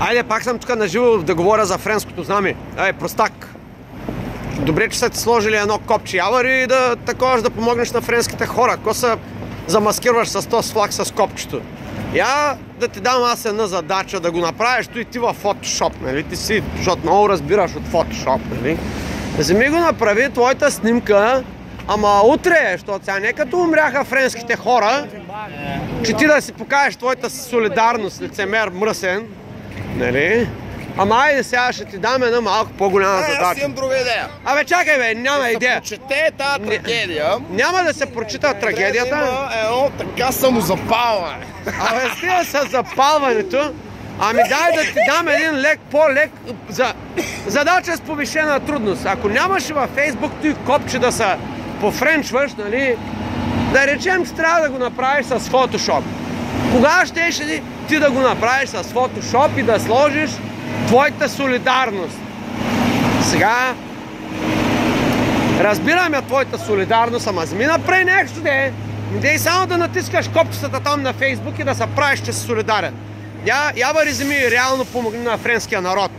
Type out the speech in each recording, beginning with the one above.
Айде, пак съм тук наживо да говоря за френското знаме. Простак. Добре, че са ти сложили едно копче. Явари да таковаш да помогнеш на френските хора. Ако се замаскирваш с този флаг с копчето. Я да ти дам аз една задача да го направиш и ти във Photoshop, нали? Ти си, защото много разбираш от Photoshop, нали? Вземи го направи твоята снимка, ама утре, защото сега не като умряха френските хора, че ти да си покажеш твоята солидарност, лицемер мръсен, нали? Ама айде сега ще ти дам една малко по-голяма задача. Аз имам друга идея. Абе чакай бе, няма идея. Да се прочете тази трагедия. Няма да се прочита трагедията. Има едно така самозапалване. Абе стига с запалването. Ами дай да ти дам един лек, по-лек задача с повишена трудност. Ако нямаш във Фейсбук той копче да се пофренчваш, нали, да речем, че трябва да го направиш с Photoshop. Кога щеш ли ти да го направиш с Photoshop и да сложиш твоята солидарност? Сега разбираме твоята солидарност, ама вземи направи нещо, Дей само да натискаш копчетата там на Фейсбук и да се правиш, че си солидарен. Я вари вземи реално помогни на френския народ.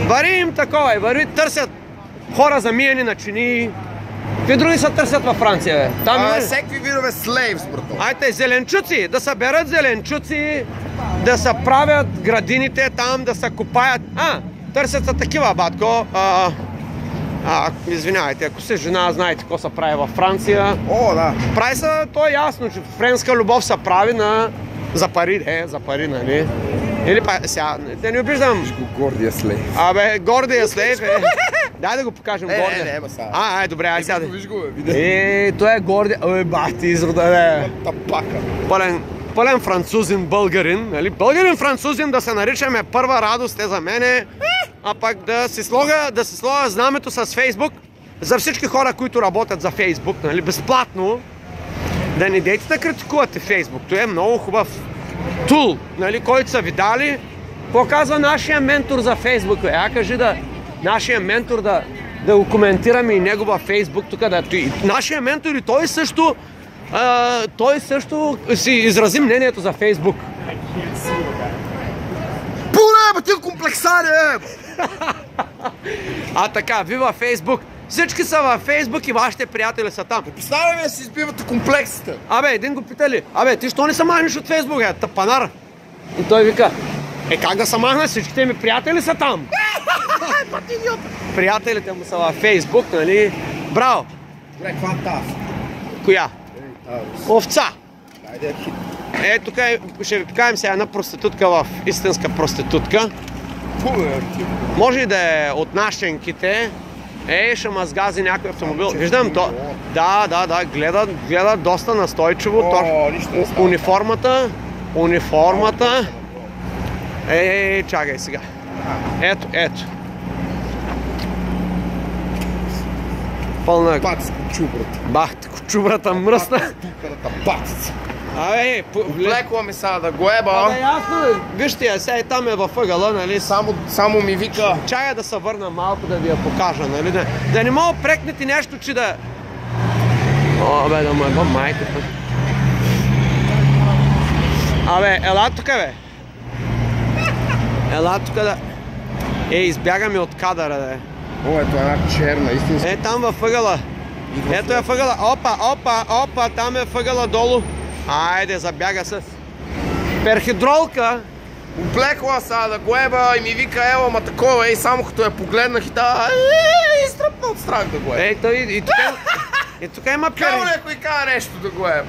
Вари им такова, вари търсят хора замияни на чини. Какви други се търсят във Франция, бе? Всеки видове слейвс, брато. Айде, зеленчуци, да съберат зеленчуци, да се правят градините там, да се копаят. Търсят са такива, батко. Извинявайте, ако си жена, знаете какво се прави във Франция. О, да. Прави се, то е ясно, че френска любов се прави за пари, за пари, нали? Или па, сега, те не обиждам. Виж го гордия слейв. Абе, гордия слейв, Дай да го покажем гордия. Не, ема сега. Добре, ай сега. Виж го, види. Той е гордия. Бах ти изрода, Тапака. Пълен французин, българин, нали? Българин, французин да се наричаме първа радост за мене, а пък да си слога знамето с Фейсбук за всички хора, които работят за Фейсбук, нали? Безплатно. Да не дейте да критикувате Фейсбук. Той е много хубав тул, нали? Който са ви дали. Какво казва нашия ментор за Фейсбук? Кажи нашия ментор да го коментираме и него във Фейсбук тук. Нашия ментор и той също си изрази мнението за Фейсбук. Пуне, ти комплексари, Така, ви във Фейсбук. Всички са във Фейсбук и вашите приятели са там. Представяме да си избивате комплексите. Един го питали. Ти що не се махнеш от Фейсбук, тъпанар? И той вика, как да се махна, всичките ми приятели са там. Приятелите му са във Фейсбук, нали? Браво! Добре, каква е тази? Коя? Овца! Айде, Тук ще ви покажем сега една проститутка истинска проститутка. Може и да е от нашенките. Ще мазгази някой автомобил. Виждам то. Да, гледа доста настойчиво. Униформата. Чакай сега. Ето. Пълна... Пац кучубрата. Бах, кучубрата мръсна. Туканата пацица. Влекла ми сега да го еба. Ясно. Вижте, сега и там е във ъгъла, нали? Само ми вика. Чая да се върна малко да ви я покажа, нали? Да не мога прекнете нещо, че да... Да му еба майката. Ела тук, Ела тук да... Избягаме от кадъра, Ето една черна, истинска. Там във ъгъла. Ето е въгъла. Опа, там е въгъла долу. Айде, забяга с перхидролка. Облекла сега да го еба и ми вика, ма такова, само като я погледнах и изтръпна от страх да го еба. И тук има Као някой кава нещо да го еба.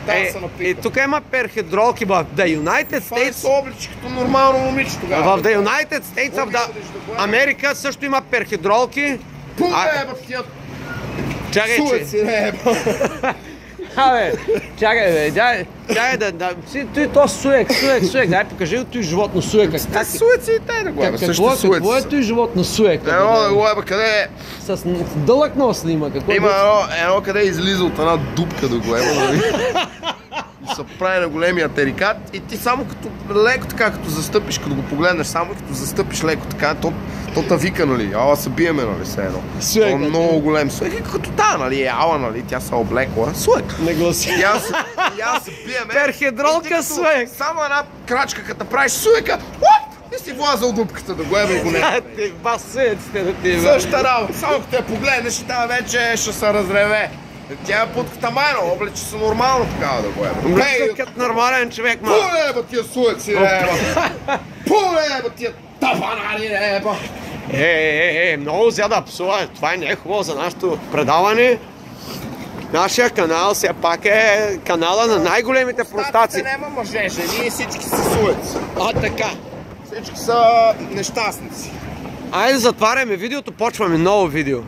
И тук има перхидролки в The United States. Това е обличи като нормално момиче тогава. В The United States of Америка също има перхидролки. Чакай, чакай, чакай да... Той то суек, дай покажи той животно суека. Суец и тай да го еба, също суец. Какво е той животно суека? Да го еба, къде е? С дълъг нос ли има? Има едно къде излиза от една дупка да го еба. И се прави на големия терикат и ти само като леко така, като застъпиш, като го погледнеш, само като застъпиш леко така, то та вика, нали, ала се биеме, нали, все едно. Суек. Много голем суек и като та, нали, ала, нали, тя се облекла. Суек. Не гласи. Я се биеме. Перхидролка суек. Само една крачка, като правиш суека, Не си влязал дупката да го еба и го не. Ти басуеците да ти... Същата работа, само като я погледнеш и тя вече ще се разреве. Тя е путката майна, облече се нормално такава да го еба. Облече като нормален човек, ма. Пуле, бе, тия суеци, еба! Пуле, бе, тия тапанари, еба! Много взе да псува. Това не е хубаво за нашето предаване. Нашия канал все пак е канала на най-големите простаци. Статите нема мъже, жени, всички са суеци. Така. Всички са нещастници. Айде затваряме видеото, почваме ново видео.